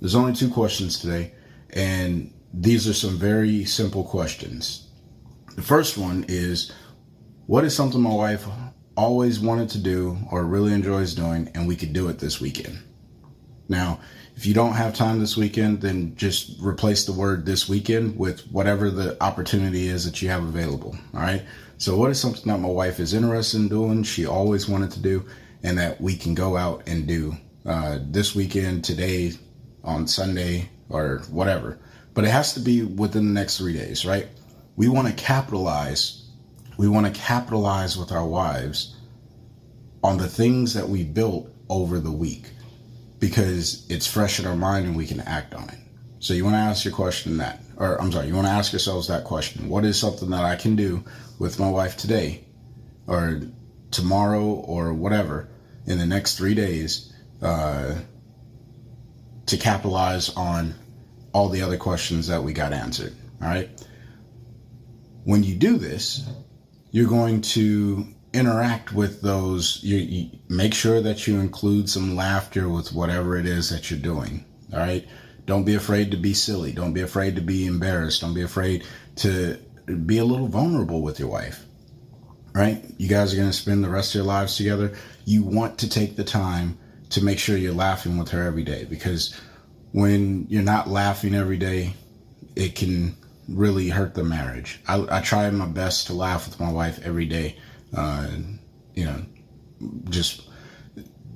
There's only two questions today, and these are some very simple questions. The first one is, what is something my wife always wanted to do or really enjoys doing, and we could do it this weekend? Now, if you don't have time this weekend, then just replace the word this weekend with whatever the opportunity is that you have available. All right. So what is something that my wife is interested in doing, she always wanted to do, and that we can go out and do this weekend, today, on Sunday, or whatever. But it has to be within the next 3 days, right? We want to capitalize. We want to capitalize with our wives on the things that we built over the week, because it's fresh in our mind and we can act on it. So you want to ask your question that, or I'm sorry, you want to ask yourselves that question. What is something that I can do with my wife today or tomorrow or whatever in the next 3 days to capitalize on all the other questions that we got answered? All right. When you do this, you're going to interact with those. You make sure that you include some laughter with whatever it is that you're doing. All right. Don't be afraid to be silly. Don't be afraid to be embarrassed. Don't be afraid to be a little vulnerable with your wife. Right? You guys are going to spend the rest of your lives together. You want to take the time to make sure you're laughing with her every day, because when you're not laughing every day, it can really hurt the marriage. I try my best to laugh with my wife every day. Just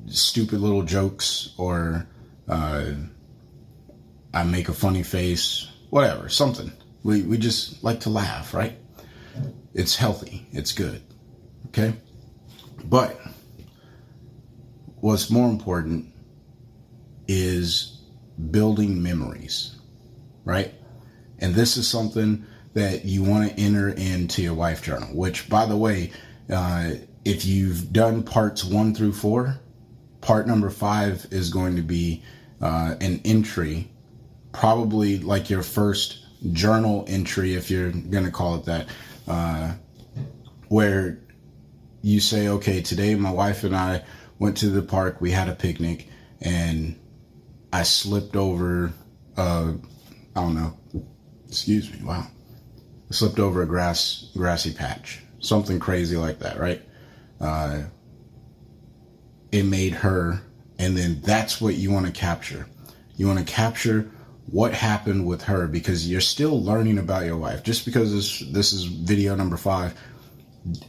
stupid little jokes, or I make a funny face, whatever, something. We just like to laugh, right? It's healthy. It's good. Okay? But what's more important is building memories, right? And this is something that you want to enter into your wife journal, which, by the way, if you've done parts 1 through 4, part number 5 is going to be an entry, probably like your first journal entry, if you're going to call it that, where you say, okay, today my wife and I went to the park, we had a picnic, and I slipped over, I don't know, excuse me, wow. I slipped over a grassy patch, something crazy like that, right? It made her, and then that's what you want to capture. You want to capture what happened with her, because you're still learning about your wife. Just because this is video number 5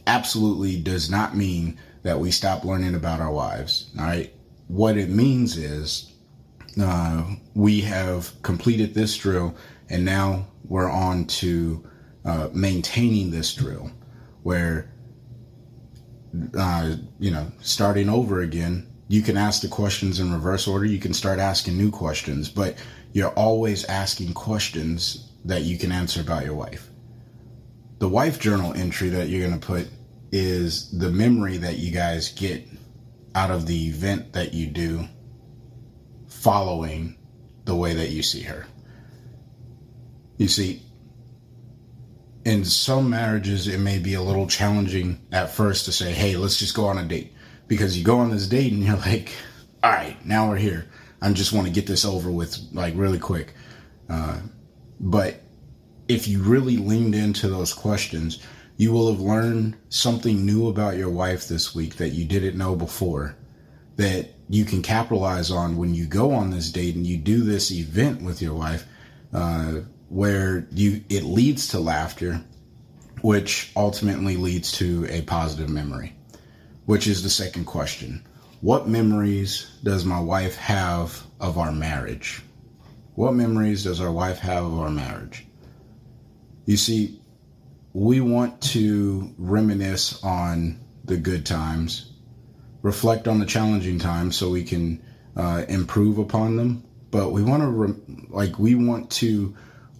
absolutely does not mean that we stop learning about our wives. All right. What it means is we have completed this drill, and now we're on to maintaining this drill, where starting over again. You can ask the questions in reverse order. You can start asking new questions, but you're always asking questions that you can answer about your wife. The wife journal entry that you're going to put is the memory that you guys get out of the event that you do following the way that you see her. You see, in some marriages, it may be a little challenging at first to say, hey, let's just go on a date. Because you go on this date and you're like, all right, now we're here. I just want to get this over with, like, really quick. But if you really leaned into those questions, you will have learned something new about your wife this week that you didn't know before, that you can capitalize on when you go on this date and you do this event with your wife, where it leads to laughter, which ultimately leads to a positive memory, which is the second question. What memories does my wife have of our marriage? What memories does our wife have of our marriage? You see, we want to reminisce on the good times, reflect on the challenging times so we can improve upon them. But we want to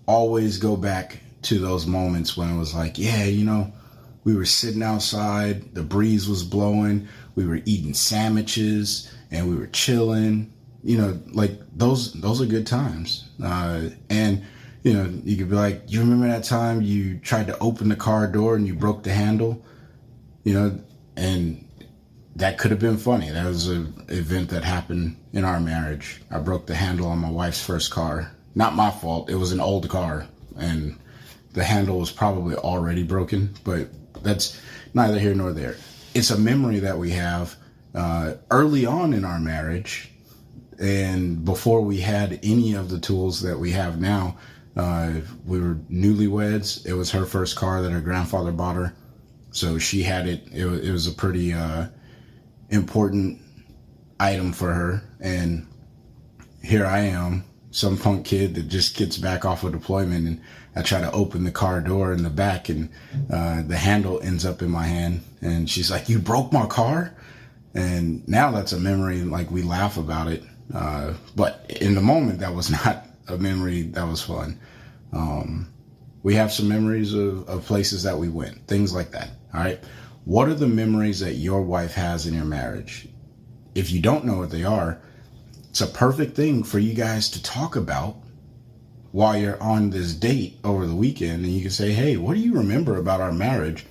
always go back to those moments when it was like, yeah, we were sitting outside, the breeze was blowing, we were eating sandwiches, and we were chilling. Like those are good times. And you could be like, you remember that time you tried to open the car door and you broke the handle? And that could have been funny. That was an event that happened in our marriage. I broke the handle on my wife's first car. Not my fault. It was an old car, and the handle was probably already broken, but that's neither here nor there. It's a memory that we have early on in our marriage, and before we had any of the tools that we have now. We were newlyweds. It was her first car that her grandfather bought her, so she had it. It was a pretty important item for her, and here I am, some punk kid that just gets back off of deployment, and I try to open the car door in the back, and the handle ends up in my hand, and she's like, "You broke my car?" And now that's a memory, like we laugh about it, but in the moment that was not a memory that was fun. We have some memories of places that we went, things like that. All right. What are the memories that your wife has in your marriage? If you don't know what they are, it's a perfect thing for you guys to talk about while you're on this date over the weekend. And you can say, "Hey, what do you remember about our marriage?"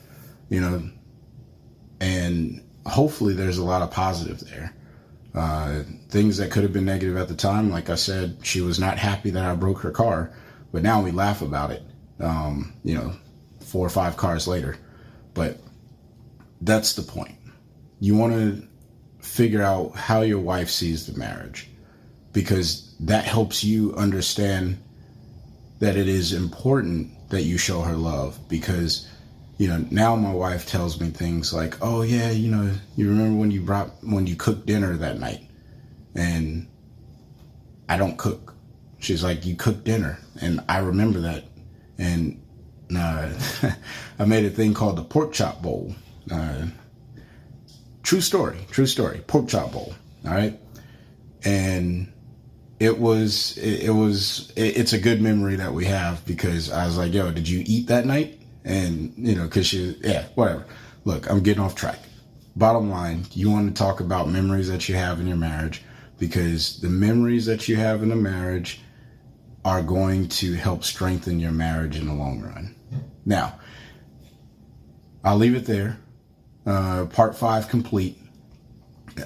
And hopefully there's a lot of positive there. Things that could have been negative at the time. Like I said, she was not happy that I broke her car, but now we laugh about it, 4 or 5 cars later. But that's the point. You want to figure out how your wife sees the marriage, because that helps you understand that it is important that you show her love. Because, now my wife tells me things like, "Oh yeah, you remember when you cooked dinner that night?" And I don't cook. She's like, "You cooked dinner." And I remember that. And I made a thing called the pork chop bowl. True story. Pork chop bowl. All right. And it's a good memory that we have, because I was like, "Yo, did you eat that night?" And, cause whatever. Look, I'm getting off track. Bottom line, you want to talk about memories that you have in your marriage, because the memories that you have in a marriage are going to help strengthen your marriage in the long run. Now, I'll leave it there. Part 5 complete.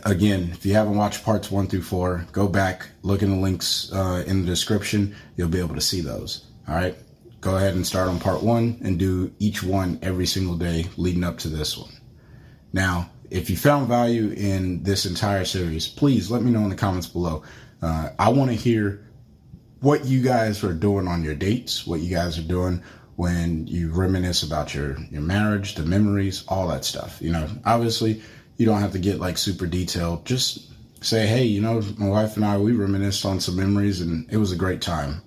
Again, if you haven't watched parts 1 through 4, go back, look in the links in the description. You'll be able to see those. All right. Go ahead and start on part 1 and do each one every single day leading up to this one. Now, if you found value in this entire series, please let me know in the comments below. I want to hear what you guys are doing on your dates, what you guys are doing when you reminisce about your marriage, the memories, all that stuff. Obviously you don't have to get like super detailed. Just say, "Hey, my wife and I, we reminisced on some memories and it was a great time."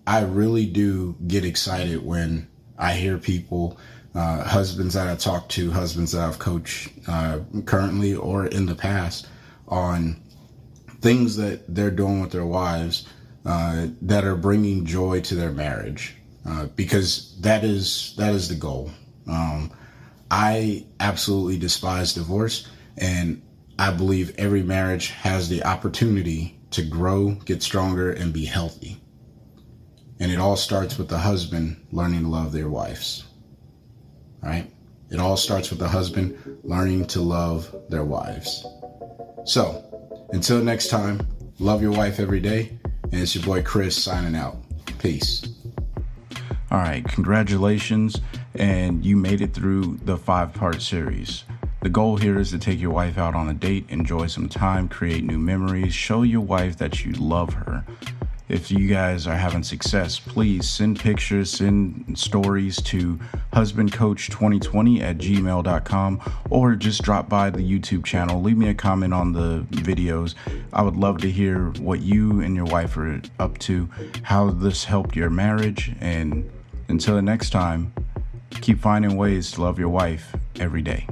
I really do get excited when I hear people, husbands that I talk to, husbands that I've coached currently or in the past, on things that they're doing with their wives that are bringing joy to their marriage, because that is the goal. I absolutely despise divorce, and I believe every marriage has the opportunity to grow, get stronger, and be healthy. And it all starts with the husband learning to love their wives. All right? It all starts with the husband learning to love their wives. So, until next time, love your wife every day. And it's your boy Chris signing out. Peace. All right, congratulations. And you made it through the 5-part series. The goal here is to take your wife out on a date, enjoy some time, create new memories, show your wife that you love her. If you guys are having success, please send pictures, send stories to husbandcoach2020@gmail.com, or just drop by the YouTube channel. Leave me a comment on the videos. I would love to hear what you and your wife are up to, how this helped your marriage. And until the next time, keep finding ways to love your wife every day.